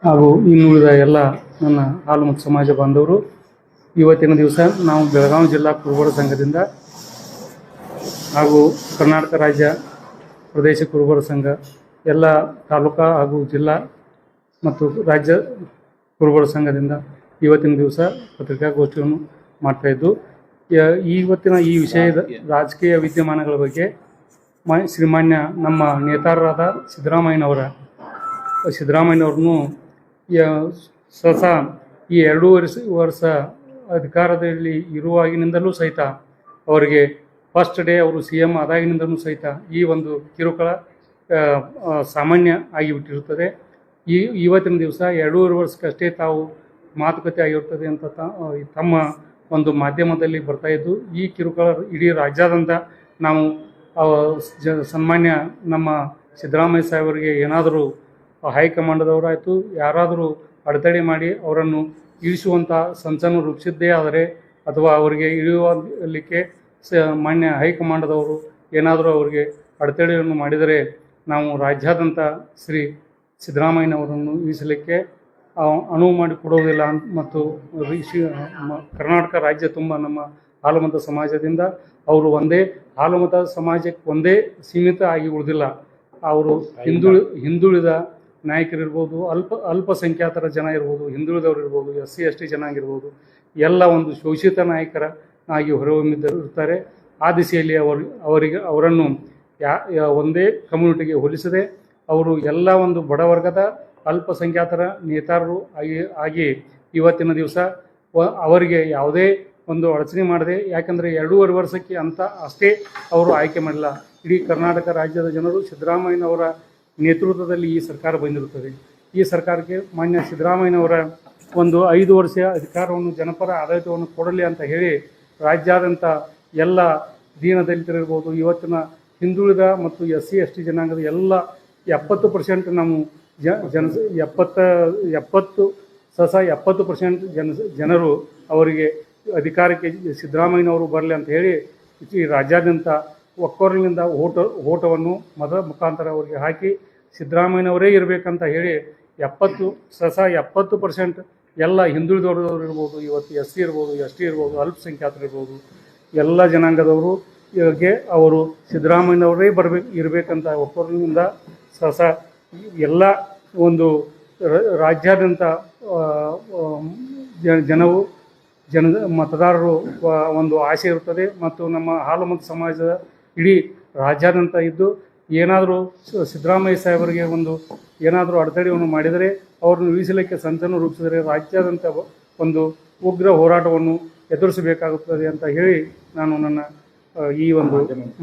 ಹಾಗೂ ಇನ್ನುಳಿದ ಎಲ್ಲ ನನ್ನ ಹಾಲು ಮತ್ತು ಸಮಾಜ ಬಾಂಧವರು, ಇವತ್ತಿನ ದಿವಸ ನಾವು ಬೆಳಗಾವಿ ಜಿಲ್ಲಾ ಕುರುಬರ ಸಂಘದಿಂದ ಹಾಗೂ ಕರ್ನಾಟಕ ರಾಜ್ಯ ಪ್ರದೇಶ ಕುರುಬರ ಸಂಘ ಎಲ್ಲ ತಾಲೂಕಾ ಹಾಗೂ ಜಿಲ್ಲಾ ಮತ್ತು ರಾಜ್ಯ ಕುರುಬರ ಸಂಘದಿಂದ ಇವತ್ತಿನ ದಿವಸ ಪತ್ರಿಕಾಗೋಷ್ಠಿಯನ್ನು ಮಾಡ್ತಾಯಿದ್ದು, ಇವತ್ತಿನ ಈ ವಿಷಯದ ರಾಜಕೀಯ ವಿದ್ಯಮಾನಗಳ ಬಗ್ಗೆ ಶ್ರೀಮಾನ್ಯ ನಮ್ಮ ನೇತಾರರಾದ ಸಿದ್ದರಾಮಯ್ಯನವ್ರನ್ನು ಸ್ವತಃ ಈ 2 ವರ್ಷ ಅಧಿಕಾರದಲ್ಲಿ ಇರುವಾಗಿನಿಂದಲೂ ಸಹಿತ ಅವರಿಗೆ ಫಸ್ಟ್ ಡೇ ಅವರು CM ಆದಾಗಿನಿಂದಲೂ ಸಹಿತ ಈ ಒಂದು ಕಿರುಕುಳ ಸಾಮಾನ್ಯ ಆಗಿಬಿಟ್ಟಿರುತ್ತದೆ. ಇವತ್ತಿನ ದಿವಸ 2 ವರ್ಷಕ್ಕಷ್ಟೇ ತಾವು ಮಾತುಕತೆ ಆಗಿರುತ್ತದೆ ಅಂತ ತಮ್ಮ ಒಂದು ಮಾಧ್ಯಮದಲ್ಲಿ ಬರ್ತಾಯಿದ್ದು, ಈ ಕಿರುಕುಳ ಇಡೀ ರಾಜ್ಯಾದ್ಯಂತ ನಾವು ಸನ್ಮಾನ್ಯ ನಮ್ಮ ಸಿದ್ದರಾಮಯ್ಯ ಸಾಹೇಬರಿಗೆ ಏನಾದರೂ ಹೈಕಮಾಂಡದವರಾಯಿತು ಯಾರಾದರೂ ಅಡೆತಡೆ ಮಾಡಿ ಅವರನ್ನು ಇಳಿಸುವಂಥ ಸಂಚನ್ನು ರೂಪಿಸಿದ್ದೇ ಆದರೆ ಅಥವಾ ಅವರಿಗೆ ಇಳಿಯಲಿಕ್ಕೆ ಮಾನ್ಯ ಹೈಕಮಾಂಡದವರು ಏನಾದರೂ ಅವರಿಗೆ ಅಡೆತಡೆಯನ್ನು ಮಾಡಿದರೆ ನಾವು ರಾಜ್ಯಾದ್ಯಂತ ಶ್ರೀ ಸಿದ್ದರಾಮಯ್ಯನವರನ್ನು ಇಳಿಸಲಿಕ್ಕೆ ಅನುವು ಮಾಡಿಕೊಡುವುದಿಲ್ಲ. ಮತ್ತು ಕರ್ನಾಟಕ ರಾಜ್ಯ ತುಂಬ ನಮ್ಮ ಹಾಲುಮತ ಸಮಾಜದಿಂದ ಅವರು ಒಂದೇ ಹಾಲುಮತ ಸಮಾಜಕ್ಕೆ ಒಂದೇ ಸೀಮಿತ ಆಗಿ ಉಳಿದಿಲ್ಲ. ಅವರು ಹಿಂದುಳಿದ ನಾಯಕರಿರ್ಬೋದು, ಅಲ್ಪಸಂಖ್ಯಾತರ ಜನ ಇರ್ಬೋದು, ಹಿಂದುಳಿದವರು ಇರ್ಬೋದು, SC ST ಜನ ಆಗಿರ್ಬೋದು, ಎಲ್ಲ ಒಂದು ಶೋಷಿತ ನಾಯಕರ ಆಗಿ ಹೊರಹೊಮ್ಮಿರುತ್ತಾರೆ. ಆ ದಿಸೆಯಲ್ಲಿ ಅವರನ್ನು ಒಂದೇ ಕಮ್ಯುನಿಟಿಗೆ ಹೋಲಿಸದೆ ಅವರು ಎಲ್ಲ ಒಂದು ಬಡವರ್ಗದ ಅಲ್ಪಸಂಖ್ಯಾತರ ನೇತಾರರು ಆಗಿ ಇವತ್ತಿನ ದಿವಸ ಅವರಿಗೆ ಯಾವುದೇ ಒಂದು ಅಡಚಣೆ ಮಾಡದೆ, ಯಾಕಂದರೆ 2.5 ವರ್ಷಕ್ಕೆ ಅಷ್ಟೇ ಅವರು ಆಯ್ಕೆ ಮಾಡಿಲ್ಲ. ಇಡೀ ಕರ್ನಾಟಕ ರಾಜ್ಯದ ಜನರು ಸಿದ್ದರಾಮಯ್ಯನವರ ನೇತೃತ್ವದಲ್ಲಿ ಈ ಸರ್ಕಾರ ಬಂದಿರುತ್ತದೆ. ಈ ಸರ್ಕಾರಕ್ಕೆ ಮಾನ್ಯ ಸಿದ್ದರಾಮಯ್ಯನವರ ಒಂದು 5 ವರ್ಷ ಅಧಿಕಾರವನ್ನು ಜನಪರ ಆಡಳಿತವನ್ನು ಕೊಡಲಿ ಅಂತ ಹೇಳಿ ರಾಜ್ಯಾದ್ಯಂತ ಎಲ್ಲ ದೀನದಲಿತರಿರ್ಬೋದು, ಇವತ್ತಿನ ಹಿಂದುಳಿದ ಮತ್ತು SC ST ಜನಾಂಗದ ಎಲ್ಲ 70% ನಾವು 70% ಜನರು ಅವರಿಗೆ ಅಧಿಕಾರಕ್ಕೆ ಸಿದ್ದರಾಮಯ್ಯನವರು ಬರಲಿ ಅಂತ ಹೇಳಿ ಈ ರಾಜ್ಯಾದ್ಯಂತ ಒಕ್ಕೊರಲಿನಿಂದ ಓಟವನ್ನು ಮುಖಾಂತರ ಅವರಿಗೆ ಹಾಕಿ ಸಿದ್ದರಾಮಯ್ಯನವರೇ ಇರಬೇಕಂತ ಹೇಳಿ 70% ಎಲ್ಲ ಹಿಂದುಳಿದವರು ಇರ್ಬೋದು, ಇವತ್ತು SC ಇರ್ಬೋದು, ST ಇರ್ಬೋದು, ಅಲ್ಪಸಂಖ್ಯಾತರು ಇರ್ಬೋದು, ಎಲ್ಲ ಜನಾಂಗದವರು ಅವರು ಸಿದ್ದರಾಮಯ್ಯನವರೇ ಇರಬೇಕಂತ ಒಕ್ಕೊರಲಿನಿಂದ ಎಲ್ಲ ಒಂದು ರಾಜ್ಯಾದ್ಯಂತ ಮತದಾರರು ಒಂದು ಆಸೆ ಇರುತ್ತದೆ. ಮತ್ತು ನಮ್ಮ ಹಾಲುಮತ ಸಮಾಜದ ಇಡೀ ರಾಜ್ಯಾದ್ಯಂತ ಇದ್ದು ಏನಾದರೂ ಸಿದ್ದರಾಮಯ್ಯ ಸಾಹೇಬರಿಗೆ ಏನಾದರೂ ಅಡೆತಡೆಯನ್ನು ಮಾಡಿದರೆ ಅವ್ರನ್ನು ಇಳಿಸಲಿಕ್ಕೆ ಸಂಚನ್ನು ರೂಪಿಸಿದರೆ ರಾಜ್ಯಾದ್ಯಂತ ಒಂದು ಉಗ್ರ ಹೋರಾಟವನ್ನು ಎದುರಿಸಬೇಕಾಗುತ್ತದೆ ಅಂತ ಹೇಳಿ ನಾನು ನನ್ನ ಈ ಒಂದು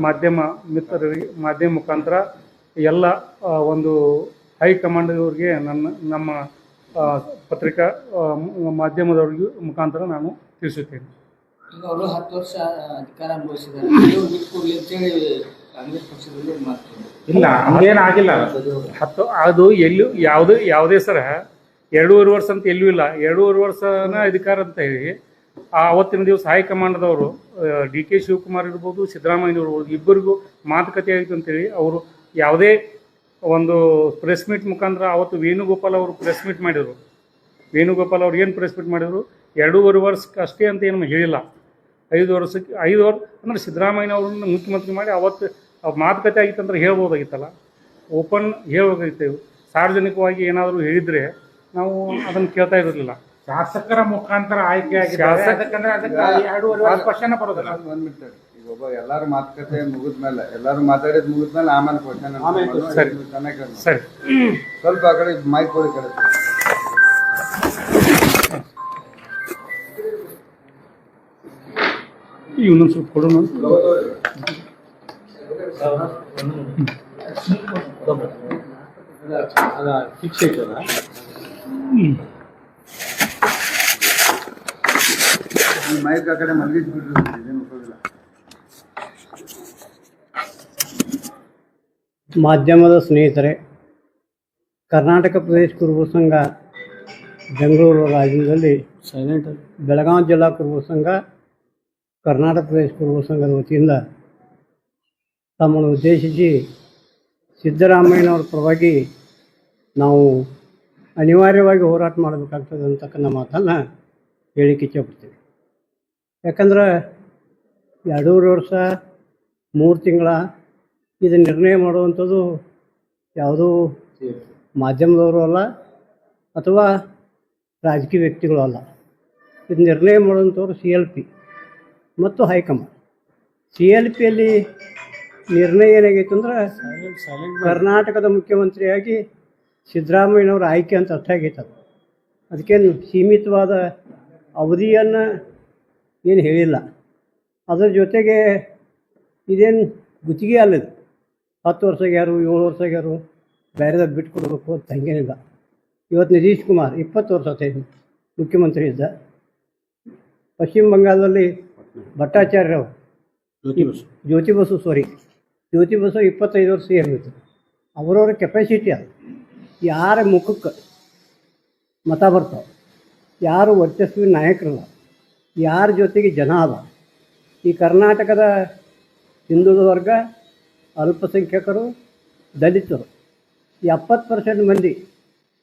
ಮಾಧ್ಯಮ ಮಿತ್ರರಿಗೆ ಮಾಧ್ಯಮ ಮುಖಾಂತರ ಎಲ್ಲ ಒಂದು ಹೈಕಮಾಂಡ್ದವ್ರಿಗೆ ನಮ್ಮ ಪತ್ರಿಕಾ ಮಾಧ್ಯಮದವ್ರಿಗೂ ಮುಖಾಂತರ ನಾನು ತಿಳಿಸುತ್ತೇನೆ. ಈಗ ಅವರು 10 ವರ್ಷ ಅಧಿಕಾರ ಅನುಭವಿಸಿದ್ದಾರೆ. ಕಾಂಗ್ರೆಸ್ ಪಕ್ಷದಲ್ಲಿ ಇಲ್ಲ, ಹಂಗೇನಾಗಿಲ್ಲ. ಅದು ಎಲ್ಲೂ ಯಾವುದೇ ಸರ 2.5 ವರ್ಷ ಅಂತ ಎಲ್ಲೂ ಇಲ್ಲ. 2.5 ವರ್ಷನ ಅಧಿಕಾರ ಅಂತ ಹೇಳಿ ಆವತ್ತಿನ ದಿವಸ ಹೈಕಮಾಂಡ್ದವರು DK ಶಿವಕುಮಾರ್ ಇರ್ಬೋದು, ಸಿದ್ದರಾಮಯ್ಯನವರು ಇರ್ಬೋದು, ಇಬ್ಬರಿಗೂ ಮಾತುಕತೆ ಆಯಿತು ಅಂತೇಳಿ ಅವರು ಯಾವುದೇ ಒಂದು ಪ್ರೆಸ್ ಮೀಟ್ ಮುಖಾಂತರ ಅವತ್ತು ವೇಣುಗೋಪಾಲ್ ಅವರು ಪ್ರೆಸ್ ಮೀಟ್ ಮಾಡಿದರು. ವೇಣುಗೋಪಾಲ್ ಅವ್ರು ಏನು ಪ್ರೆಸ್ ಮೀಟ್ ಮಾಡಿದರು, 2.5 ವರ್ಷಕ್ಕೆ ಅಷ್ಟೇ ಅಂತ ಏನು ಹೇಳಿಲ್ಲ. 5 ವರ್ಷ ಅಂದರೆ ಸಿದ್ದರಾಮಯ್ಯನವ್ರನ್ನ ಮುಖ್ಯಮಂತ್ರಿ ಮಾಡಿ ಅವತ್ತು ಮಾತುಕತೆ ಆಗಿತ್ತು ಅಂದ್ರೆ ಹೇಳ್ಬೋದಾಗಿತ್ತಲ್ಲ, ಓಪನ್ ಹೇಳ್ಬೋದಾಗಿತ್ತು. ಸಾರ್ವಜನಿಕವಾಗಿ ಏನಾದರೂ ಹೇಳಿದರೆ ನಾವು ಅದನ್ನು ಕೇಳ್ತಾ ಇರಲಿಲ್ಲ. ಶಾಸಕರ ಮುಖಾಂತರ ಆಯ್ಕೆ ಆಗಿದೆ. ಈಗ ಒಬ್ಬ ಎಲ್ಲಾರು ಮಾತುಕತೆ ಮುಗಿದ್ಮೇಲೆ ಎಲ್ಲಾರು ಮಾತಾಡಿದ್ ಮುಗಿದ್ಮೇಲೆ ಆಮೇಲೆ ಕ್ವಶನ್ ಸರಿ ಸ್ವಲ್ಪ ಆ ಕಡೆ ಮೈಕ್ ಕೊಡಿ ಕಡೆ. ಇನ್ನೊಂದು ಸ್ವಲ್ಪ ಕೊಡೋಣ. ಫಿಕ್ಸ್ ಐತಲ್ಲ. ಈ ಮೈಕ್ ಆ ಕಡೆ ಮಲಗಿಸಿ ಬಿಡ್ರಿ, ಇದೇನು ಉಪಯೋಗಿಲ್ಲ. ಮಾಧ್ಯಮದ ಸ್ನೇಹಿತರೆ, ಕರ್ನಾಟಕ ಪ್ರದೇಶ ಕುರುಬ ಸಂಘ ಬೆಂಗಳೂರು ರಾಜ್ಯದಲ್ಲಿ ಬೆಳಗಾವಿ ಜಿಲ್ಲಾ ಕುರುಬ ಸಂಘ ಕರ್ನಾಟಕ ಪ್ರದೇಶ ಕುರುಬ ಸಂಘದ ವತಿಯಿಂದ ತಮ್ಮನ್ನು ಉದ್ದೇಶಿಸಿ ಸಿದ್ದರಾಮಯ್ಯನವರ ಪರವಾಗಿ ನಾವು ಅನಿವಾರ್ಯವಾಗಿ ಹೋರಾಟ ಮಾಡಬೇಕಾಗ್ತದೆ ಅಂತಕ್ಕಂಥ ಮಾತನ್ನು ಹೇಳಿಕ್ಕೆ ಇಚ್ಛೆಪಡ್ತೀವಿ. ಯಾಕಂದ್ರೆ 2.5 ವರ್ಷ 3 ತಿಂಗಳ ಇದು ನಿರ್ಣಯ ಮಾಡುವಂಥದ್ದು ಯಾವುದೂ ಮಾಧ್ಯಮದವರು ಅಲ್ಲ ಅಥವಾ ರಾಜಕೀಯ ವ್ಯಕ್ತಿಗಳು ಅಲ್ಲ. ಇದು ನಿರ್ಣಯ ಮಾಡುವಂಥವ್ರು CLP ಮತ್ತು ಹೈಕಮಾಂಡ್. CLPಯಲ್ಲಿ ನಿರ್ಣಯ ಏನಾಗೈತೆ ಅಂದ್ರೆ ಕರ್ನಾಟಕದ ಮುಖ್ಯಮಂತ್ರಿಯಾಗಿ ಸಿದ್ದರಾಮಯ್ಯನವರ ಆಯ್ಕೆ ಅಂತ ಅರ್ಥ ಆಗೈತೆ. ಅದು ಅದಕ್ಕೇನು ಸೀಮಿತವಾದ ಅವಧಿಯನ್ನು ಏನು ಹೇಳಿಲ್ಲ. ಅದರ ಜೊತೆಗೆ ಇದೇನು ಗುತ್ತಿಗೆ ಅಲ್ಲದು. 10 ವರ್ಷ ಯಾರು 7 ವರ್ಷ ಯಾರು ಬೇರೆದಾಗ ಬಿಟ್ಕೊಡ್ಬೇಕು ಅಂತ ಹಂಗೇನಿಲ್ಲ. ಇವತ್ತು ನಿತೀಶ್ ಕುಮಾರ್ 20 ವರ್ಷ ಆಯ್ತು ಮುಖ್ಯಮಂತ್ರಿ ಇದ್ದ. ಪಶ್ಚಿಮ ಬಂಗಾಳದಲ್ಲಿ ಭಟ್ಟಾಚಾರ್ಯರವರು ಜ್ಯೋತಿ ಬಸು 25 ವರ್ಷ CM ಇತ್ತು. ಅವರವ್ರ ಕೆಪಾಸಿಟಿ ಅದು. ಯಾರ ಮುಖಕ್ಕೆ ಮತ ಬರ್ತಾವೆ, ಯಾರು ವರ್ಚಸ್ವಿ ನಾಯಕರಲ್ಲ, ಯಾರ ಜೊತೆಗೆ ಜನ ಅದ. ಈ ಕರ್ನಾಟಕದ ಹಿಂದುಳಿದ ವರ್ಗ, ಅಲ್ಪಸಂಖ್ಯಾತರು, ದಲಿತರು 70% ಮಂದಿ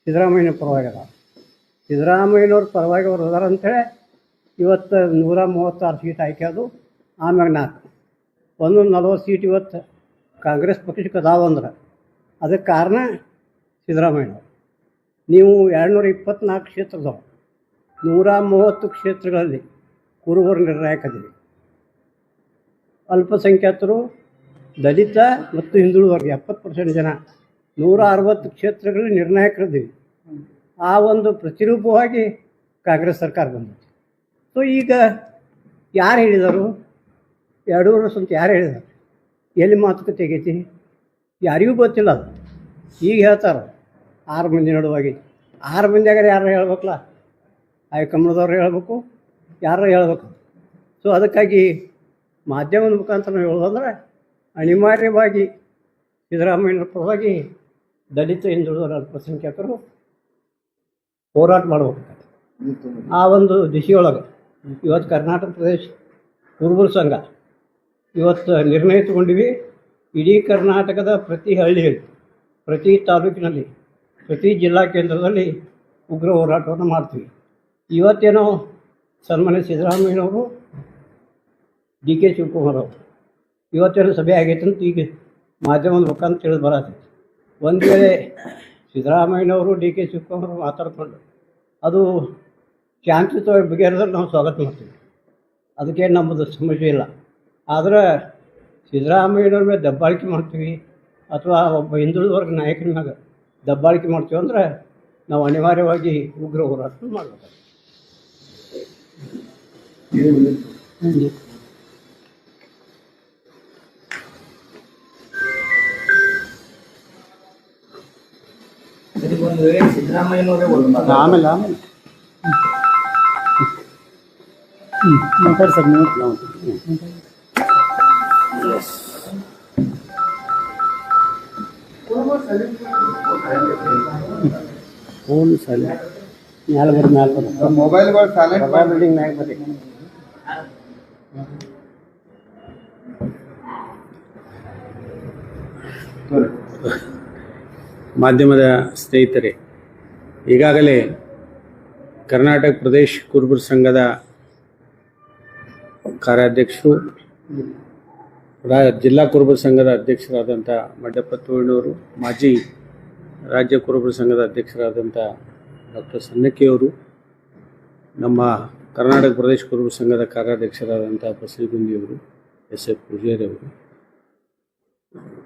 ಸಿದ್ದರಾಮಯ್ಯನ ಪರವಾಗ್ಯದ. ಸಿದ್ದರಾಮಯ್ಯನವ್ರ ಪರವಾಗಿ ಅವ್ರು ಅದಾರ ಅಂಥೇಳಿ ಇವತ್ತು 136 ಸೀಟ್ ಆಯ್ಕೆ ಅದು. ಆಮ್ಯಾಗ 4 140 ಸೀಟ್ ಇವತ್ತು ಕಾಂಗ್ರೆಸ್ ಪಕ್ಷಕ್ಕೆ ಅದಾವಂದ್ರೆ ಅದಕ್ಕೆ ಕಾರಣ ಸಿದ್ದರಾಮಯ್ಯನವರು. ನೀವು 224 ಕ್ಷೇತ್ರದವು 130 ಕ್ಷೇತ್ರಗಳಲ್ಲಿ ಕುರುಬರು ನಿರ್ಣಾಯಕದಿರಿ. ಅಲ್ಪಸಂಖ್ಯಾತರು, ದಲಿತ ಮತ್ತು ಹಿಂದುಳಿದ ವರ್ಗ 70% ಜನ 160 ಕ್ಷೇತ್ರಗಳಲ್ಲಿ ನಿರ್ಣಾಯಕರಿದ್ದೀವಿ. ಆ ಒಂದು ಪ್ರತಿರೂಪವಾಗಿ ಕಾಂಗ್ರೆಸ್ ಸರ್ಕಾರ ಬಂದಿದೆ. ಸೊ ಈಗ ಯಾರು ಹೇಳಿದರು 2 ವರ್ಷ ಅಂತ ಯಾರು ಹೇಳಿದ್ದಾರೆ? ಎಲ್ಲಿ ಮಾತುಕತೆ ಆಗೈತಿ? ಯಾರಿಗೂ ಗೊತ್ತಿಲ್ಲ ಅದು. ಈಗ ಹೇಳ್ತಾರೆ 6 ಮಂದಿ ನಡುವಾಗಿ. 6 ಮಂದಿಯಾಗ ಯಾರು ಹೇಳ್ಬೇಕಲ್ಲ, ಹೈಕಮಾಂಡ್ದವ್ರು ಹೇಳ್ಬೇಕು, ಯಾರು ಹೇಳ್ಬೇಕು. ಸೊ ಅದಕ್ಕಾಗಿ ಮಾಧ್ಯಮದ ಮುಖಾಂತರ ನಾವು ಹೇಳೋದಂದ್ರೆ ಅನಿವಾರ್ಯವಾಗಿ ಸಿದ್ದರಾಮಯ್ಯನ ಪರವಾಗಿ ದಲಿತ ಹಿಂದುಳಿದ ಅಲ್ಪಸಂಖ್ಯಾತರು ಹೋರಾಟ ಮಾಡಬೇಕಾಗ್ತದೆ. ಆ ಒಂದು ದಿಶೆಯೊಳಗೆ ಇವತ್ತು ಕರ್ನಾಟಕ ಪ್ರದೇಶ ಕುರುಬರ ಸಂಘ ಇವತ್ತು ನಿರ್ಣಯ ತಗೊಂಡಿವಿ. ಇಡೀ ಕರ್ನಾಟಕದ ಪ್ರತಿ ಹಳ್ಳಿಯಲ್ಲಿ, ಪ್ರತಿ ತಾಲೂಕಿನಲ್ಲಿ, ಪ್ರತಿ ಜಿಲ್ಲಾ ಕೇಂದ್ರದಲ್ಲಿ ಉಗ್ರ ಹೋರಾಟವನ್ನು ಮಾಡ್ತೀವಿ. ಇವತ್ತೇನೋ ಸನ್ಮಾನ್ಯ ಸಿದ್ದರಾಮಯ್ಯನವರು, DK ಶಿವಕುಮಾರ್ ಅವರು ಇವತ್ತೇನೋ ಸಭೆ ಆಗೈತೆ ಅಂತ ಈಗ ಮಾಧ್ಯಮದ ಮುಖಾಂತರ ತಿಳಿದು ಬರತ್ತೈತಿ. ಒಂದು ವೇಳೆ ಸಿದ್ದರಾಮಯ್ಯನವರು DK ಶಿವಕುಮಾರ್ ಮಾತಾಡ್ಕೊಂಡು ಅದು ಶಾಂತಿಯುತವಾಗಿ ಬಗೆಹರಿದ್ರೆ ನಾವು ಸ್ವಾಗತ ಮಾಡ್ತೀವಿ. ಅದಕ್ಕೆ ನಮ್ಮದು ಸಮಸ್ಯೆ ಇಲ್ಲ. ಆದರೆ ಸಿದ್ದರಾಮಯ್ಯನವ್ರ ಮೇಲೆ ದಬ್ಬಾಳಿಕೆ ಮಾಡ್ತೀವಿ ಅಥವಾ ಒಬ್ಬ ಹಿಂದುಳಿದ ವರ್ಗ ನಾಯಕನ ಮ್ಯಾಗ ದಬ್ಬಾಳಿಕೆ ಮಾಡ್ತೀವಿ ಅಂದ್ರೆ ನಾವು ಅನಿವಾರ್ಯವಾಗಿ ಉಗ್ರ ಹೋರಾಟ ಮಾಡಬೇಕು. ಒಂದು ವೇಳೆ ಸಿದ್ದರಾಮಯ್ಯನವರೇ ಆಮೇಲೆ ಫೋನ್ ಸೈಲೆಂಟ್ ಮ್ಯಾಲೆ ಬರೋದು ಮೊಬೈಲ್ಗಳು ಸೈಲೆಂಟ್ ಬಿಲ್ಡಿಂಗ್ ಮ್ಯಾಗ ಬರ್ರಿ. ಮಾಧ್ಯಮದ ಸ್ನೇಹಿತರೆ, ಈಗಾಗಲೇ ಕರ್ನಾಟಕ ಪ್ರದೇಶ ಕುರುಬರ ಸಂಘದ ಕಾರ್ಯಾಧ್ಯಕ್ಷರು, ಜಿಲ್ಲಾ ಕುರುಬರ ಸಂಘದ ಅಧ್ಯಕ್ಷರಾದಂಥ ಮಡ್ಡಪ್ಪ ತೋಳಿನವರು, ಮಾಜಿ ರಾಜ್ಯ ಕುರುಬರ ಸಂಘದ ಅಧ್ಯಕ್ಷರಾದಂಥ ಡಾಕ್ಟರ್ ಸನ್ನಕ್ಕಿಯವರು, ನಮ್ಮ ಕರ್ನಾಟಕ ಪ್ರದೇಶ ಕುರುಬರ ಸಂಘದ ಕಾರ್ಯಾಧ್ಯಕ್ಷರಾದಂಥ ಬಸವಗುಂದಿಯವರು, SF ಪೂಜಾರಿ ಅವರು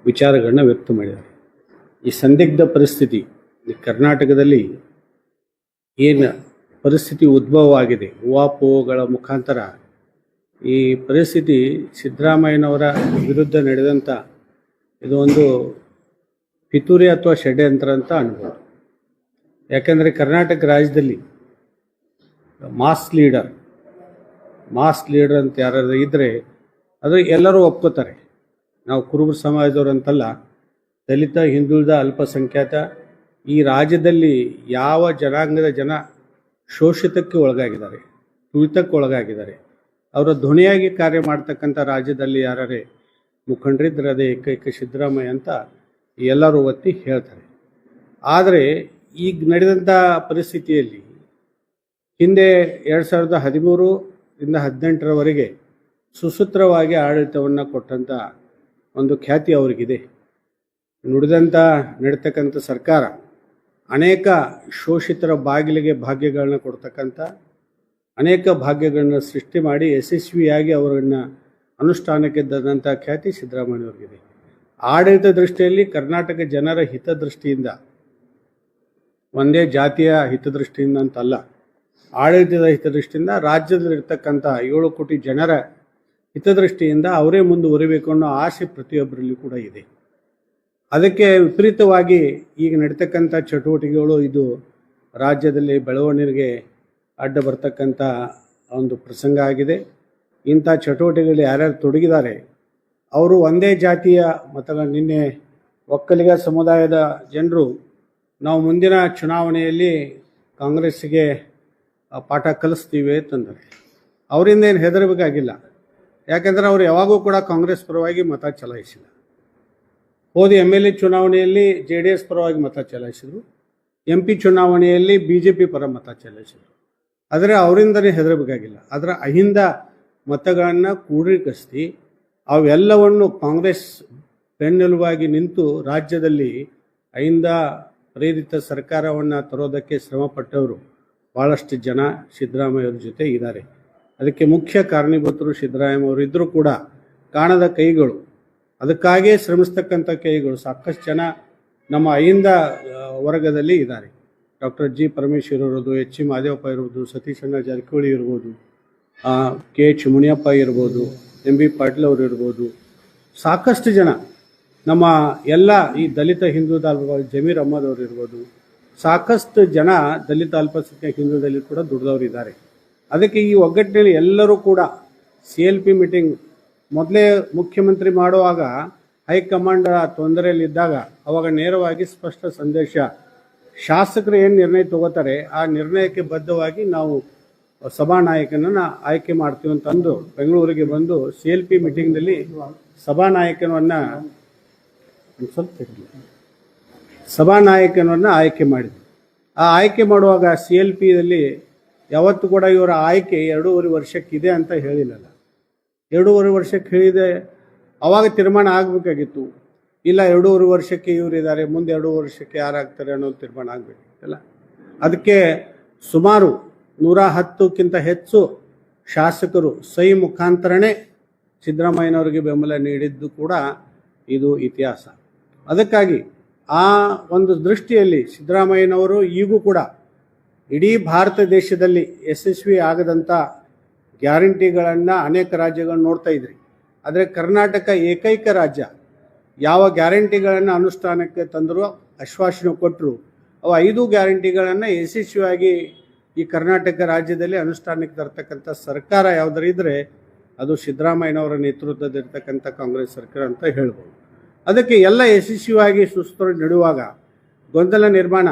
ವಿಚಾರಗಳನ್ನ ವ್ಯಕ್ತ ಮಾಡಿದ್ದಾರೆ. ಈ ಸಂದಿಗ್ಧ ಪರಿಸ್ಥಿತಿ, ಈ ಕರ್ನಾಟಕದಲ್ಲಿ ಏನು ಪರಿಸ್ಥಿತಿ ಉದ್ಭವವಾಗಿದೆ, ಊಹಾಪೋಹಗಳ ಮುಖಾಂತರ ಈ ಪರಿಸ್ಥಿತಿ ಸಿದ್ದರಾಮಯ್ಯನವರ ವಿರುದ್ಧ ನಡೆದಂಥ ಇದು ಒಂದು ಪಿತೂರಿ ಅಥವಾ ಷಡ್ಯಂತ್ರ ಅಂತ ಅನ್ಬೋದು. ಯಾಕೆಂದರೆ ಕರ್ನಾಟಕ ರಾಜ್ಯದಲ್ಲಿ ಮಾಸ್ ಲೀಡರ್ ಅಂತ ಯಾರಾದ್ರೂ ಇದ್ದರೆ ಅದು ಎಲ್ಲರೂ ಒಪ್ಕೋತಾರೆ. ನಾವು ಕುರುಬರ ಸಮಾಜದವ್ರು ಅಂತಲ್ಲ, ದಲಿತ, ಹಿಂದುಳಿದ, ಅಲ್ಪಸಂಖ್ಯಾತ ಈ ರಾಜ್ಯದಲ್ಲಿ ಯಾವ ಜನಾಂಗದ ಜನ ಶೋಷಿತಕ್ಕೆ ಒಳಗಾಗಿದ್ದಾರೆ, ತುಳಿತಕ್ಕೆ ಒಳಗಾಗಿದ್ದಾರೆ, ಅವರ ಧ್ವನಿಯಾಗಿ ಕಾರ್ಯ ಮಾಡ್ತಕ್ಕಂಥ ರಾಜ್ಯದಲ್ಲಿ ಯಾರೇ ಮುಖಂಡರಿದ್ದರೆ ಅದೇ ಏಕೈಕ ಸಿದ್ದರಾಮಯ್ಯ ಅಂತ ಎಲ್ಲರೂ ಒತ್ತಿ ಹೇಳ್ತಾರೆ. ಆದರೆ ಈಗ ನಡೆದಂಥ ಪರಿಸ್ಥಿತಿಯಲ್ಲಿ ಹಿಂದೆ 2013ರಿಂದ 2018ರವರೆಗೆ ಸುಸೂತ್ರವಾಗಿ ಆಡಳಿತವನ್ನು ಕೊಟ್ಟಂಥ ಒಂದು ಖ್ಯಾತಿ ಅವರಿಗಿದೆ. ನಡೀತಕ್ಕಂಥ ಸರ್ಕಾರ ಅನೇಕ ಶೋಷಿತರ ಬಾಗಿಲಿಗೆ ಭಾಗ್ಯಗಳನ್ನ ಕೊಡ್ತಕ್ಕಂಥ ಅನೇಕ ಭಾಗ್ಯಗಳನ್ನ ಸೃಷ್ಟಿ ಮಾಡಿ ಯಶಸ್ವಿಯಾಗಿ ಅವರನ್ನು ಅನುಷ್ಠಾನಕ್ಕೆ ತಂದಂಥ ಖ್ಯಾತಿ ಸಿದ್ದರಾಮಯ್ಯವ್ರಿಗಿದೆ. ಆಡಳಿತ ದೃಷ್ಟಿಯಲ್ಲಿ ಕರ್ನಾಟಕ ಜನರ ಹಿತದೃಷ್ಟಿಯಿಂದ, ಒಂದೇ ಜಾತಿಯ ಹಿತದೃಷ್ಟಿಯಿಂದ ಅಂತಲ್ಲ, ಆಡಳಿತದ ಹಿತದೃಷ್ಟಿಯಿಂದ ರಾಜ್ಯದಲ್ಲಿರ್ತಕ್ಕಂಥ 7 ಕೋಟಿ ಜನರ ಹಿತದೃಷ್ಟಿಯಿಂದ ಅವರೇ ಮುಂದುವರಿಬೇಕು ಅನ್ನೋ ಆಸೆ ಪ್ರತಿಯೊಬ್ಬರಲ್ಲಿ ಕೂಡ ಇದೆ. ಅದಕ್ಕೆ ವಿಪರೀತವಾಗಿ ಈಗ ನಡೀತಕ್ಕಂಥ ಚಟುವಟಿಕೆಗಳು ಇದು ರಾಜ್ಯದಲ್ಲಿ ಬೆಳವಣಿಗೆಗೆ ಅಡ್ಡ ಬರ್ತಕ್ಕಂಥ ಒಂದು ಪ್ರಸಂಗ ಆಗಿದೆ. ಇಂಥ ಚಟುವಟಿಕೆಗಳು ಯಾರ್ಯಾರು ತೊಡಗಿದ್ದಾರೆ ಅವರು ಒಂದೇ ಜಾತಿಯ ನಿನ್ನೆ ಒಕ್ಕಲಿಗ ಸಮುದಾಯದ ಜನರು ನಾವು ಮುಂದಿನ ಚುನಾವಣೆಯಲ್ಲಿ ಕಾಂಗ್ರೆಸ್ಸಿಗೆ ಪಾಠ ಕಲಿಸ್ತೀವಿ ಅಂತಂದರೆ ಅವರಿಂದ ಏನು ಹೆದರಬೇಕಾಗಿಲ್ಲ. ಯಾಕೆಂದರೆ ಅವರು ಯಾವಾಗೂ ಕೂಡ ಕಾಂಗ್ರೆಸ್ ಪರವಾಗಿ ಮತ ಚಲಾಯಿಸಿಲ್ಲ. ಹೋದ MLA ಚುನಾವಣೆಯಲ್ಲಿ JDS ಪರವಾಗಿ ಮತ ಚಲಾಯಿಸಿದರು, MP ಚುನಾವಣೆಯಲ್ಲಿ BJP ಪರ ಮತ ಚಲಾಯಿಸಿದರು. ಆದರೆ ಅವರಿಂದಲೇ ಹೆದರಬೇಕಾಗಿಲ್ಲ. ಅದರ ಅಹಿಂದ ಮತಗಳನ್ನು ಕ್ರೋಢೀಕರಿಸಿ ಅವೆಲ್ಲವನ್ನು ಕಾಂಗ್ರೆಸ್ ಬೆನ್ನೆಲುಬಾಗಿ ನಿಂತು ರಾಜ್ಯದಲ್ಲಿ ಅಹಿಂದ ಪ್ರೇರಿತ ಸರ್ಕಾರವನ್ನು ತರೋದಕ್ಕೆ ಶ್ರಮಪಟ್ಟವರು ಭಾಳಷ್ಟು ಜನ ಸಿದ್ದರಾಮಯ್ಯವ್ರ ಜೊತೆ ಇದ್ದಾರೆ. ಅದಕ್ಕೆ ಮುಖ್ಯ ಕಾರಣೀಭೂತರು ಸಿದ್ದರಾಮಯ್ಯವರು ಇದ್ದರೂ ಕೂಡ ಕಾಣದ ಕೈಗಳು, ಅದಕ್ಕಾಗಿಯೇ ಶ್ರಮಿಸ್ತಕ್ಕಂಥ ಕೈಗಳು ಸಾಕಷ್ಟು ಜನ ನಮ್ಮ ಅಹಿಂದ ವರ್ಗದಲ್ಲಿ ಇದ್ದಾರೆ. Doctor G. ಪರಮೇಶ್ವರ್ ಇರ್ಬೋದು, H. ಮಹದೇವಪ್ಪ ಇರ್ಬೋದು, ಸತೀಶಣ್ಣ ಜಾರಕಿಹೊಳಿ ಇರ್ಬೋದು, KH. ಮುನಿಯಪ್ಪ ಇರ್ಬೋದು, MB. ಪಾಟೀಲ್ ಅವರು ಇರ್ಬೋದು, ಸಾಕಷ್ಟು ಜನ ನಮ್ಮ ಎಲ್ಲ ಈ ದಲಿತ ಹಿಂದೂ ಜಮೀರ್ ಅಹ್ಮದ್ ಅವರು ಇರ್ಬೋದು, ಸಾಕಷ್ಟು ಜನ ದಲಿತ ಅಲ್ಪಸಂಖ್ಯಾತ ಹಿಂದೂದಲ್ಲಿ ಕೂಡ ದುಡಿದವರು ಇದ್ದಾರೆ. ಅದಕ್ಕೆ ಈ ಒಗ್ಗಟ್ಟಿನಲ್ಲಿ ಎಲ್ಲರೂ ಕೂಡ CLP ಮೀಟಿಂಗ್ ಮೊದಲೇ ಮುಖ್ಯಮಂತ್ರಿ ಮಾಡುವಾಗ ಹೈಕಮಾಂಡ್ ತೊಂದರೆಯಲ್ಲಿದ್ದಾಗ ಅವಾಗ ನೇರವಾಗಿ ಸ್ಪಷ್ಟ ಸಂದೇಶ, ಶಾಸಕರು ಏನು ನಿರ್ಣಯ ತಗೋತಾರೆ ಆ ನಿರ್ಣಯಕ್ಕೆ ಬದ್ಧವಾಗಿ ನಾವು ಸಭಾನಾಯಕನನ್ನು ಆಯ್ಕೆ ಮಾಡ್ತೀವಿ ಅಂತಂದು ಬೆಂಗಳೂರಿಗೆ ಬಂದು CLP ಮೀಟಿಂಗ್ನಲ್ಲಿ ಸಭಾನಾಯಕನನ್ನು ಆಯ್ಕೆ ಮಾಡಿದ್ರು. ಆ ಆಯ್ಕೆ ಮಾಡುವಾಗ CLPದಲ್ಲಿ ಯಾವತ್ತೂ ಕೂಡ ಇವರ ಆಯ್ಕೆ 2.5 ವರ್ಷಕ್ಕಿದೆ ಅಂತ ಹೇಳಿಲ್ಲಲ್ಲ. 2.5 ವರ್ಷಕ್ಕೆ ಹೇಳಿದೆ, ಅವಾಗ ತೀರ್ಮಾನ ಆಗಬೇಕಾಗಿತ್ತು. ಇಲ್ಲ 2.5 ವರ್ಷಕ್ಕೆ ಇವರಿದ್ದಾರೆ, ಮುಂದೆ 2 ವರ್ಷಕ್ಕೆ ಯಾರಾಗ್ತಾರೆ ಅನ್ನೋದು ತೀರ್ಮಾನ ಆಗಬೇಕಿತ್ತಲ್ಲ. ಅದಕ್ಕೆ ಸುಮಾರು 110ಕ್ಕಿಂತ ಹೆಚ್ಚು ಶಾಸಕರು ಸಹಿ ಮುಖಾಂತರನೇ ಸಿದ್ದರಾಮಯ್ಯನವರಿಗೆ ಬೆಂಬಲ ನೀಡಿದ್ದು ಕೂಡ ಇದು ಇತಿಹಾಸ. ಅದಕ್ಕಾಗಿ ಆ ಒಂದು ದೃಷ್ಟಿಯಲ್ಲಿ ಸಿದ್ದರಾಮಯ್ಯನವರು ಈಗೂ ಕೂಡ ಇಡೀ ಭಾರತ ದೇಶದಲ್ಲಿ ಯಶಸ್ವಿ ಆಗದಂಥ ಗ್ಯಾರಂಟಿಗಳನ್ನು ಅನೇಕ ರಾಜ್ಯಗಳನ್ನು ನೋಡ್ತಾ ಇದ್ರಿ. ಆದರೆ ಕರ್ನಾಟಕ ಏಕೈಕ ರಾಜ್ಯ ಯಾವ ಗ್ಯಾರಂಟಿಗಳನ್ನು ಅನುಷ್ಠಾನಕ್ಕೆ ತಂದರೂ, ಆಶ್ವಾಸನೆ ಕೊಟ್ಟರು, ಅವು 5 ಗ್ಯಾರಂಟಿಗಳನ್ನು ಯಶಸ್ವಿಯಾಗಿ ಈ ಕರ್ನಾಟಕ ರಾಜ್ಯದಲ್ಲಿ ಅನುಷ್ಠಾನಕ್ಕೆ ತರ್ತಕ್ಕಂಥ ಸರ್ಕಾರ ಯಾವುದಾರು ಇದ್ದರೆ ಅದು ಸಿದ್ದರಾಮಯ್ಯನವರ ನೇತೃತ್ವದಲ್ಲಿರ್ತಕ್ಕಂಥ ಕಾಂಗ್ರೆಸ್ ಸರ್ಕಾರ ಅಂತ ಹೇಳ್ಬೋದು. ಅದಕ್ಕೆ ಎಲ್ಲ ಯಶಸ್ವಿಯಾಗಿ ಸುಸ್ತರು ನಡೆಯುವಾಗ ಗೊಂದಲ ನಿರ್ಮಾಣ,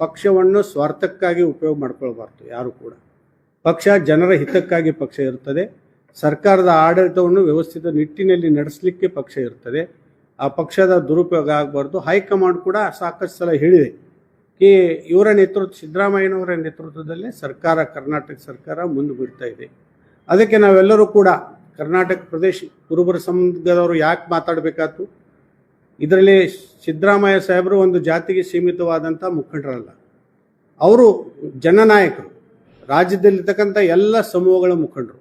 ಪಕ್ಷವನ್ನು ಸ್ವಾರ್ಥಕ್ಕಾಗಿ ಉಪಯೋಗ ಮಾಡ್ಕೊಳ್ಬಾರ್ದು ಯಾರು ಕೂಡ. ಪಕ್ಷ ಜನರ ಹಿತಕ್ಕಾಗಿ ಪಕ್ಷ ಇರ್ತದೆ. ಸರ್ಕಾರದ ಆಡಳಿತವನ್ನು ವ್ಯವಸ್ಥಿತ ನಿಟ್ಟಿನಲ್ಲಿ ನಡೆಸಲಿಕ್ಕೆ ಪಕ್ಷ ಇರ್ತದೆ. ಆ ಪಕ್ಷದ ದುರುಪಯೋಗ ಆಗಬಾರ್ದು. ಹೈಕಮಾಂಡ್ ಕೂಡ ಸಾಕಷ್ಟು ಸಲ ಹೇಳಿದೆ ಈ ಇವರ ಸಿದ್ದರಾಮಯ್ಯನವರ ನೇತೃತ್ವದಲ್ಲೇ ಸರ್ಕಾರ, ಕರ್ನಾಟಕ ಸರ್ಕಾರ ಮುಂದೆ ಬಿಡ್ತಾ ಇದೆ. ಅದಕ್ಕೆ ನಾವೆಲ್ಲರೂ ಕೂಡ ಕರ್ನಾಟಕ ಪ್ರದೇಶ ಕುರುಬರ ಸಂಘದವರು ಯಾಕೆ ಮಾತಾಡಬೇಕಾಯ್ತು? ಇದರಲ್ಲಿ ಸಿದ್ದರಾಮಯ್ಯ ಸಾಹೇಬರು ಒಂದು ಜಾತಿಗೆ ಸೀಮಿತವಾದಂಥ ಮುಖಂಡರಲ್ಲ, ಅವರು ಜನನಾಯಕರು, ರಾಜ್ಯದಲ್ಲಿರ್ತಕ್ಕಂಥ ಎಲ್ಲ ಸಮೂಹಗಳ ಮುಖಂಡರು.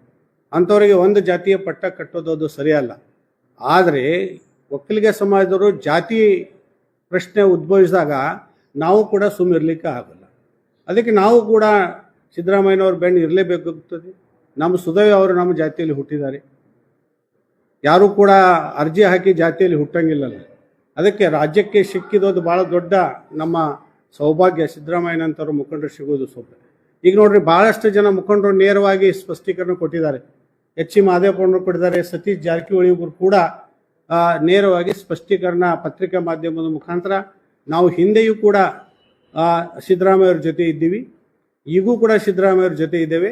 ಅಂಥವರಿಗೆ ಒಂದು ಜಾತಿಯ ಪಟ್ಟ ಕಟ್ಟೋದು ಅದು ಸರಿಯಲ್ಲ. ಆದರೆ ಒಕ್ಕಲಿಗ ಸಮಾಜದವರು ಜಾತಿ ಪ್ರಶ್ನೆ ಉದ್ಭವಿಸಿದಾಗ ನಾವು ಕೂಡ ಸುಮ್ಮಿರಲಿಕ್ಕೆ ಆಗಲ್ಲ. ಅದಕ್ಕೆ ನಾವು ಕೂಡ ಸಿದ್ದರಾಮಯ್ಯನವ್ರ ಬೆನ್ನು ಇರಲೇಬೇಕಾಗುತ್ತದೆ. ನಮ್ಮ ಸುದೈವ ಅವರು ನಮ್ಮ ಜಾತಿಯಲ್ಲಿ ಹುಟ್ಟಿದ್ದಾರೆ, ಯಾರೂ ಕೂಡ ಅರ್ಜಿ ಹಾಕಿ ಜಾತಿಯಲ್ಲಿ ಹುಟ್ಟಂಗಿಲ್ಲಲ್ಲ. ಅದಕ್ಕೆ ರಾಜ್ಯಕ್ಕೆ ಸಿಕ್ಕಿದೋದು ಭಾಳ ದೊಡ್ಡ ನಮ್ಮ ಸೌಭಾಗ್ಯ. ಸಿದ್ದರಾಮಯ್ಯನಂಥವ್ರು ಮುಖಂಡರು ಸಿಗೋದು ಸೌಭಾಗ್ಯ. ಈಗ ನೋಡ್ರಿ, ಭಾಳಷ್ಟು ಜನ ಮುಖಂಡರು ನೇರವಾಗಿ ಸ್ಪಷ್ಟೀಕರಣ ಕೊಟ್ಟಿದ್ದಾರೆ. H. ಮಹದೇವಪ್ಪನವರು ಕೊಟ್ಟಿದ್ದಾರೆ, ಸತೀಶ್ ಜಾರಕಿಹೊಳಿ ಅವರು ಕೂಡ ನೇರವಾಗಿ ಸ್ಪಷ್ಟೀಕರಣ ಪತ್ರಿಕಾ ಮಾಧ್ಯಮದ ಮುಖಾಂತರ. ನಾವು ಹಿಂದೆಯೂ ಕೂಡ ಸಿದ್ದರಾಮಯ್ಯವ್ರ ಜೊತೆ ಇದ್ದೀವಿ, ಈಗೂ ಕೂಡ ಸಿದ್ದರಾಮಯ್ಯವ್ರ ಜೊತೆ ಇದ್ದೇವೆ,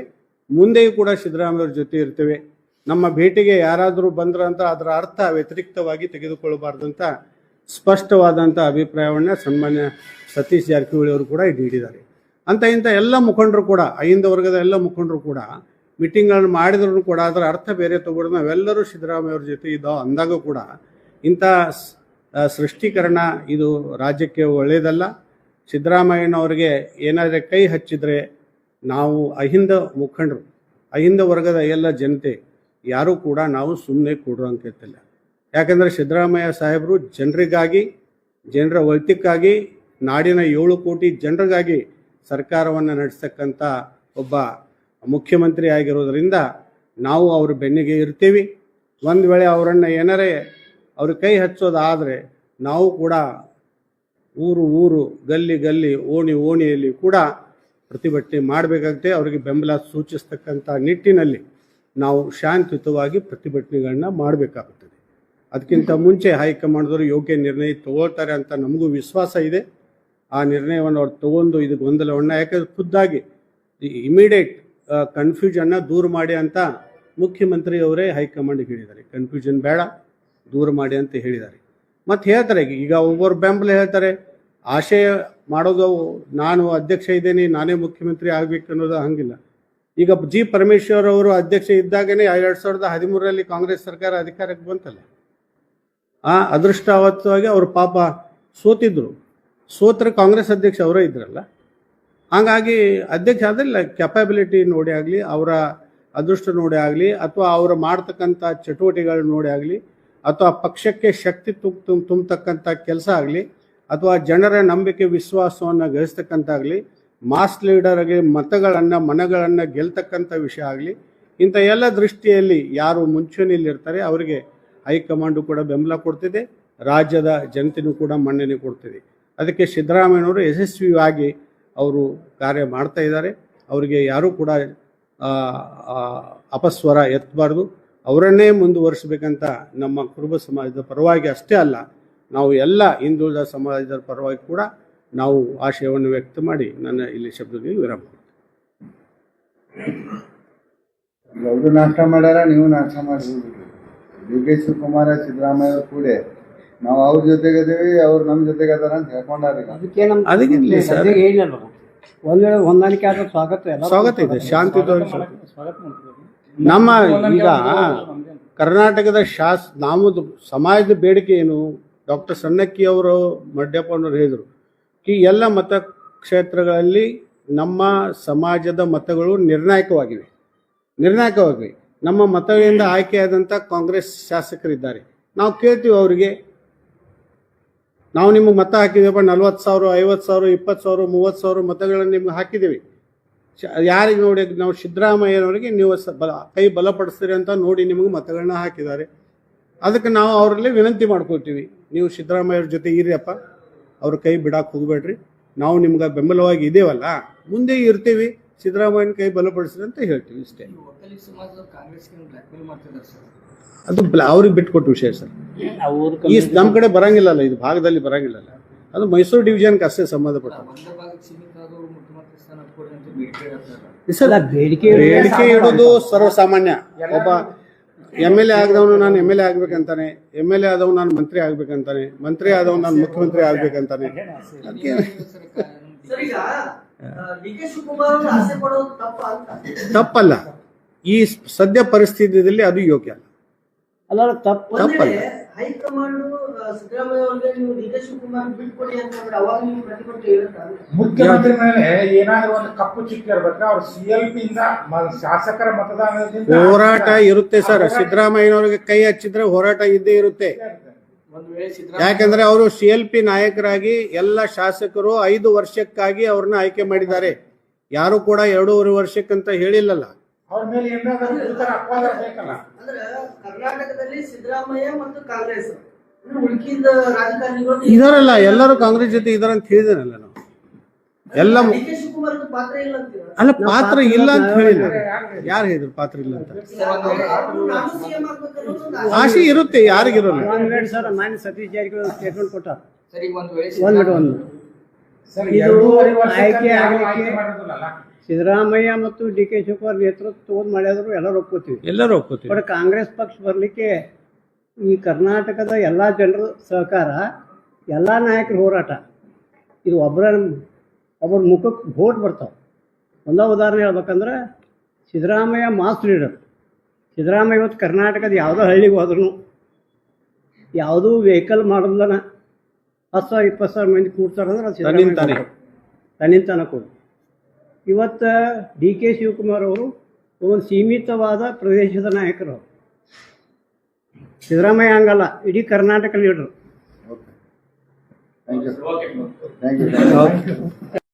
ಮುಂದೆಯೂ ಕೂಡ ಸಿದ್ದರಾಮಯ್ಯವ್ರ ಜೊತೆ ಇರ್ತೇವೆ. ನಮ್ಮ ಭೇಟಿಗೆ ಯಾರಾದರೂ ಬಂದ್ರಂತ ಅದರ ಅರ್ಥ ವ್ಯತಿರಿಕ್ತವಾಗಿ ತೆಗೆದುಕೊಳ್ಳಬಾರ್ದಂತ ಸ್ಪಷ್ಟವಾದಂಥ ಅಭಿಪ್ರಾಯವನ್ನು ಸನ್ಮಾನ್ಯ ಸತೀಶ್ ಜಾರಕಿಹೊಳಿ ಅವರು ಕೂಡ ನೀಡಿದ್ದಾರೆ. ಅಂತ ಇಂಥ ಎಲ್ಲ ಮುಖಂಡರು ಕೂಡ ಅಹಿಂದ ವರ್ಗದ ಎಲ್ಲ ಮುಖಂಡರು ಕೂಡ ಮೀಟಿಂಗ್ಗಳನ್ನು ಮಾಡಿದ್ರು ಕೂಡ ಅದರ ಅರ್ಥ ಬೇರೆ ತಗೊಂಡು ನಾವೆಲ್ಲರೂ ಸಿದ್ದರಾಮಯ್ಯ ಅವ್ರ ಜೊತೆ ಇದ್ದೋ ಅಂದಾಗ ಕೂಡ ಇಂಥ ಸೃಷ್ಟೀಕರಣ ಇದು ರಾಜ್ಯಕ್ಕೆ ಒಳ್ಳೆಯದಲ್ಲ. ಸಿದ್ದರಾಮಯ್ಯನವ್ರಿಗೆ ಏನಾದರೆ ಕೈ ಹಚ್ಚಿದರೆ ನಾವು ಅಹಿಂದ ಮುಖಂಡರು, ಅಹಿಂದ ವರ್ಗದ ಎಲ್ಲ ಜನತೆ ಯಾರೂ ಕೂಡ ನಾವು ಸುಮ್ಮನೆ ಕೊಡುವಂತಿಲ್ಲ. ಯಾಕಂದರೆ ಸಿದ್ದರಾಮಯ್ಯ ಸಾಹೇಬರು ಜನರಿಗಾಗಿ, ಜನರ ಒಳಿತಿಕ್ಕಾಗಿ, ನಾಡಿನ 7 ಕೋಟಿ ಜನರಿಗಾಗಿ ಸರ್ಕಾರವನ್ನು ನಡೆಸ್ತಕ್ಕಂಥ ಒಬ್ಬ ಮುಖ್ಯಮಂತ್ರಿ ಆಗಿರೋದರಿಂದ ನಾವು ಅವ್ರ ಬೆನ್ನಿಗೆ ಇರ್ತೀವಿ. ಒಂದು ವೇಳೆ ಅವರನ್ನು ಏನಾರೇ ಅವ್ರ ಕೈ ಹಚ್ಚೋದಾದರೆ ನಾವು ಕೂಡ ಊರು ಗಲ್ಲಿ ಗಲ್ಲಿ ಓಣಿಯಲ್ಲಿ ಕೂಡ ಪ್ರತಿಭಟನೆ ಮಾಡಬೇಕಾಗುತ್ತೆ. ಅವರಿಗೆ ಬೆಂಬಲ ಸೂಚಿಸ್ತಕ್ಕಂಥ ನಿಟ್ಟಿನಲ್ಲಿ ನಾವು ಶಾಂತಿಯುತವಾಗಿ ಪ್ರತಿಭಟನೆಗಳನ್ನ ಮಾಡಬೇಕಾಗುತ್ತದೆ. ಅದಕ್ಕಿಂತ ಮುಂಚೆ ಹೈಕಮಾಂಡ್ದವರು ಯೋಗ್ಯ ನಿರ್ಣಯ ತಗೊಳ್ತಾರೆ ಅಂತ ನಮಗೂ ವಿಶ್ವಾಸ ಇದೆ. ಆ ನಿರ್ಣಯವನ್ನು ಅವ್ರು ತಗೊಂಡು ಇದು ಗೊಂದಲವನ್ನು, ಯಾಕಂದರೆ ಖುದ್ದಾಗಿ ಇಮಿಡಿಯೇಟ್ ಕನ್ಫ್ಯೂಷನ್ನ ದೂರ ಮಾಡಿ ಅಂತ ಮುಖ್ಯಮಂತ್ರಿಯವರೇ ಹೈಕಮಾಂಡ್ಗೆ ಹೇಳಿದ್ದಾರೆ. ಕನ್ಫ್ಯೂಷನ್ ಬೇಡ, ದೂರ ಮಾಡಿ ಅಂತ ಹೇಳಿದ್ದಾರೆ. ಮತ್ತು ಹೇಳ್ತಾರೆ, ಈಗ ಒಬ್ಬರು ಬೆಂಬಲ ಹೇಳ್ತಾರೆ, ಆಶಯ ಮಾಡೋದು ನಾನು ಅಧ್ಯಕ್ಷ ಇದ್ದೇನೆ, ನಾನೇ ಮುಖ್ಯಮಂತ್ರಿ ಆಗಬೇಕು ಅನ್ನೋದು ಹಂಗಿಲ್ಲ. ಈಗ ಜಿ ಪರಮೇಶ್ವರ್ ಅವರು ಅಧ್ಯಕ್ಷ ಇದ್ದಾಗನೇ 2013ರಲ್ಲಿ ಕಾಂಗ್ರೆಸ್ ಸರ್ಕಾರ ಅಧಿಕಾರಕ್ಕೆ ಬಂತಲ್ಲ. ಅದೃಷ್ಟವತ್ತವಾಗಿ ಅವರು ಪಾಪ ಸೋತ್ರೆ ಕಾಂಗ್ರೆಸ್ ಅಧ್ಯಕ್ಷ ಅವರೇ ಇದ್ರಲ್ಲ. ಹಾಗಾಗಿ ಅಧ್ಯಕ್ಷ ಆದರೆ ಕೆಪಾಬಿಲಿಟಿ ನೋಡಿ ಆಗಲಿ, ಅವರ ಅದೃಷ್ಟ ನೋಡಿ ಆಗಲಿ, ಅಥವಾ ಅವರು ಮಾಡ್ತಕ್ಕಂಥ ಚಟುವಟಿಕೆಗಳು ನೋಡಿ ಆಗಲಿ, ಅಥವಾ ಪಕ್ಷಕ್ಕೆ ಶಕ್ತಿ ತುಂಬತಕ್ಕಂಥ ಕೆಲಸ ಆಗಲಿ, ಅಥವಾ ಜನರ ನಂಬಿಕೆ ವಿಶ್ವಾಸವನ್ನು ಗಳಿಸ್ತಕ್ಕಂತಾಗಲಿ, ಮಾಸ್ ಲೀಡರ್ಗೆ ಮನಗಳನ್ನು ಗೆಲ್ತಕ್ಕಂಥ ವಿಷಯ ಆಗಲಿ, ಇಂಥ ಎಲ್ಲ ದೃಷ್ಟಿಯಲ್ಲಿ ಯಾರು ಮುಂಚೂಣಿಯಲ್ಲಿರ್ತಾರೆ ಅವರಿಗೆ ಹೈಕಮಾಂಡು ಕೂಡ ಬೆಂಬಲ ಕೊಡ್ತಿದೆ, ರಾಜ್ಯದ ಜನತೆಯೂ ಕೂಡ ಮನ್ನಣೆ ಕೊಡ್ತಿದೆ. ಅದಕ್ಕೆ ಸಿದ್ದರಾಮಯ್ಯನವರು ಯಶಸ್ವಿಯಾಗಿ ಅವರು ಕಾರ್ಯ ಮಾಡ್ತಾ ಇದ್ದಾರೆ. ಅವರಿಗೆ ಯಾರೂ ಕೂಡ ಅಪಸ್ವರ ಎತ್ತಬಾರ್ದು, ಅವರನ್ನೇ ಮುಂದುವರಿಸಬೇಕಂತ ನಮ್ಮ ಕುರುಬ ಸಮಾಜದ ಪರವಾಗಿ ಅಷ್ಟೇ ಅಲ್ಲ, ನಾವು ಎಲ್ಲ ಹಿಂದುಳಿದ ಸಮಾಜದ ಪರವಾಗಿ ಕೂಡ ನಾವು ಆಶಯವನ್ನು ವ್ಯಕ್ತ ಮಾಡಿ ನನ್ನ ಇಲ್ಲಿ ಶಬ್ದಗಳಿಗೆ ವಿರಾಮ ಕೊಡ್ತೀನಿ. ಅವರು ನಾಷ್ಟ ಮಾಡ್ಯಾರ, ನೀವು ನಾಷ್ಟ ಮಾಡಿ ಡಿ.ಕೆ. ಶಿವಕುಮಾರ ಸಿದ್ದರಾಮಯ್ಯ ಅವ್ರು ಕೂಡ ನಾವು ಅವ್ರ ಜೊತೆಗಿದ್ದೀವಿ, ಅವ್ರು ನಮ್ಮ ಜೊತೆಗೆ ಅದಾರ ಅಂತ ಹೇಳ್ಕೊಂಡಾರ. ಅದಕ್ಕಿಂತ ಸರ್ ಹೇಳಿಲ್ಲ, ಒಂದು ವೇಳೆ ಹೊಂದಾಣಿಕೆ ಆದ್ರೆ ಸ್ವಾಗತ ಇದೆ, ಶಾಂತಿಯುತವಾಗಿ ಸ್ವಾಗತ. ನಮ್ಮ ಈಗ ಕರ್ನಾಟಕದ ನಾವು ಸಮಾಜದ ಬೇಡಿಕೆ ಏನು, ಡಾಕ್ಟರ್ ಸಣ್ಣಕ್ಕಿ ಅವರು ಮಡ್ಯಪ್ಪನವರು ಹೇಳಿದರು, ಈ ಎಲ್ಲ ಮತಕ್ಷೇತ್ರಗಳಲ್ಲಿ ನಮ್ಮ ಸಮಾಜದ ಮತಗಳು ನಿರ್ಣಾಯಕವಾಗಿವೆ. ನಮ್ಮ ಮತಗಳಿಂದ ಆಯ್ಕೆಯಾದಂಥ ಕಾಂಗ್ರೆಸ್ ಶಾಸಕರಿದ್ದಾರೆ. ನಾವು ಕೇಳ್ತೀವಿ ಅವರಿಗೆ, ನಾವು ನಿಮಗೆ ಮತ ಹಾಕಿದ್ದೀವಪ್ಪ, 40,000, 50,000, 20,000, 30,000 ಮತಗಳನ್ನು ನಿಮ್ಗೆ ಹಾಕಿದ್ದೀವಿ. ಯಾರಿಗೆ ನೋಡಿ ನಾವು ಸಿದ್ದರಾಮಯ್ಯನವರಿಗೆ ನೀವು ಕೈ ಬಲಪಡಿಸ್ತೀರಿ ಅಂತ ನೋಡಿ ನಿಮಗೆ ಮತಗಳನ್ನ ಹಾಕಿದ್ದಾರೆ. ಅದಕ್ಕೆ ನಾವು ಅವರಲ್ಲಿ ವಿನಂತಿ ಮಾಡ್ಕೊಳ್ತೀವಿ, ನೀವು ಸಿದ್ದರಾಮಯ್ಯವ್ರ ಜೊತೆ ಇರಿಯಪ್ಪ, ಅವ್ರ ಕೈ ಬಿಡಕ್ಕೆ ಹೋಗಬೇಡ್ರಿ, ನಾವು ನಿಮ್ಗೆ ಬೆಂಬಲವಾಗಿ ಇದೇವಲ್ಲ, ಮುಂದೆ ಇರ್ತೀವಿ, ಸಿದ್ದರಾಮಯ್ಯನ ಕೈ ಬಲಪಡಿಸ್ರಿ ಅಂತ ಹೇಳ್ತೀವಿ ಇಷ್ಟೇ. ಅದು ಅವ್ರಿಗೆ ಬಿಟ್ಕೊಟ್ಟು ವಿಷಯ ಸರ್. ಈ ನಮ್ಮ ಕಡೆ ಬರಂಗಿಲ್ಲಲ್ಲ, ಇದು ಭಾಗದಲ್ಲಿ ಬರಂಗಿಲ್ಲಲ್ಲ, ಅದು ಮೈಸೂರು ಡಿವಿಷನ್ಗೆ ಅಷ್ಟೇ ಸಂಬಂಧಪಟ್ಟ ಬೇಡಿಕೆ ಇಡೋದು ಸರ್ವಸಾಮಾನ್ಯ. ಒಬ್ಬ MLA ಆಗದವನು ನಾನು MLA ಆಗ್ಬೇಕಂತಾನೆ, MLA ಆದವನು ನಾನು ಮಂತ್ರಿ ಆಗ್ಬೇಕಂತಾನೆ, ಮಂತ್ರಿ ಆದವನು ನಾನು ಮುಖ್ಯಮಂತ್ರಿ ಆಗ್ಬೇಕಂತಾನೆ. ತಪ್ಪಲ್ಲ, ಈ ಸದ್ಯ ಪರಿಸ್ಥಿತಿಯಲ್ಲಿ ಅದು ಯೋಗ್ಯ ಅಲ್ಲ, ತಪ್ಪಲ್ಲ. ಮುಖ್ಯಮಂತ್ರಿ ಮೇಲೆ ಏನಾದ್ರೂ ಒಂದು ಕಪ್ಪು ಚುಕ್ಕಿ ಇರ್ಬೇಕು, ಅವ್ರು CLP ಇಂದ ಶಾಸಕರ ಮತದಾನದಿಂದ ಹೋರಾಟ ಇರುತ್ತೆ ಸರ್. ಸಿದ್ದರಾಮಯ್ಯನವ್ರಿಗೆ ಕೈ ಹಚ್ಚಿದ್ರೆ ಹೋರಾಟ ಇದ್ದೇ ಇರುತ್ತೆ. ಯಾಕಂದ್ರೆ ಅವರು CLP ನಾಯಕರಾಗಿ ಎಲ್ಲ ಶಾಸಕರು 5 ವರ್ಷಕ್ಕಾಗಿ ಅವ್ರನ್ನ ಆಯ್ಕೆ ಮಾಡಿದ್ದಾರೆ. ಯಾರು ಕೂಡ 2.5 ವರ್ಷಕ್ಕಂತ ಹೇಳಿಲ್ಲಲ್ಲ. ಅವ್ರ ಮೇಲೆ ಏನಾದ್ರೂ ಅಪವಾದ ಬೇಕಲ್ಲ. ಕರ್ನಾಟಕದಲ್ಲಿ ಸಿದ್ದರಾಮಯ್ಯ ಮತ್ತು ಕಾಂಗ್ರೆಸ್ ಉಳ್ಕಿದ ರಾಜಕಾರಣಿಗಳು ಇದರಲ್ಲ, ಎಲ್ಲರೂ ಕಾಂಗ್ರೆಸ್ ಜೊತೆ ಇದಾರಂತ ಹೇಳಿದಾರಲ್ಲ ನಾವು ಎಲ್ಲ. ಅಲ್ಲ, ಪಾತ್ರ ಇಲ್ಲ ಅಂತ ಹೇಳಿಲ್ಲ. ಯಾರು ಹೇಳಿದ್ರು ಪಾತ್ರ ಇಲ್ಲ ಅಂತ? ಆಸೆ ಇರುತ್ತೆ, ಯಾರಿಗಿರೋಲ್ಲ. ಸರ್ ಮಾನ್ಯ ಸತೀಶ್ ಜಾರಕಿಹೊಳಿ ಸ್ಟೇಟ್ಮೆಂಟ್ ಕೊಟ್ಟಾರ, ಆಯ್ಕೆ ಆಗಲಿಕ್ಕೆ ಸಿದ್ದರಾಮಯ್ಯ ಮತ್ತು ಡಿ.ಕೆ. ಶಿವಕುಮಾರ್ ನೇತೃತ್ವ ಮಾಡಿದ್ರು, ಎಲ್ಲರೂ ಒಪ್ಕೋತೀವಿ. ಬಟ್ ಕಾಂಗ್ರೆಸ್ ಪಕ್ಷ ಬರಲಿಕ್ಕೆ ಈ ಕರ್ನಾಟಕದ ಎಲ್ಲ ಜನರ ಸಹಕಾರ ಎಲ್ಲ ನಾಯಕರ ಹೋರಾಟ ಇದು ಒಬ್ಬರ ಮುಖಕ್ಕೆ ಭೋಟ್ ಬರ್ತಾವೆ. ಒಂದೇ ಉದಾಹರಣೆ ಹೇಳ್ಬೇಕಂದ್ರೆ ಸಿದ್ದರಾಮಯ್ಯ ಮಾಸ್ ಲೀಡರ್. ಸಿದ್ದರಾಮಯ್ಯ ಇವತ್ತು ಕರ್ನಾಟಕದ ಯಾವುದೋ ಹಳ್ಳಿಗೆ ಹೋದ್ರೂ ಯಾವುದೂ ವೆಹಿಕಲ್ ಮಾಡೋದನ್ನ 10,000-20,000 ಮಂದಿ ಕೂಡ್ತಾರಂದ್ರೆ ಅದು ತನ್ನಿಂತಾನೆ ಕೂಡ. ಇವತ್ತು ಡಿ ಕೆ ಶಿವಕುಮಾರ್ ಅವರು ಒಂದು ಸೀಮಿತವಾದ ಪ್ರದೇಶದ ನಾಯಕರು. ಸಿದ್ದರಾಮಯ್ಯ ಹಂಗಲ್ಲ, ಇಡೀ ಕರ್ನಾಟಕ ಲೀಡರ್. Thank you.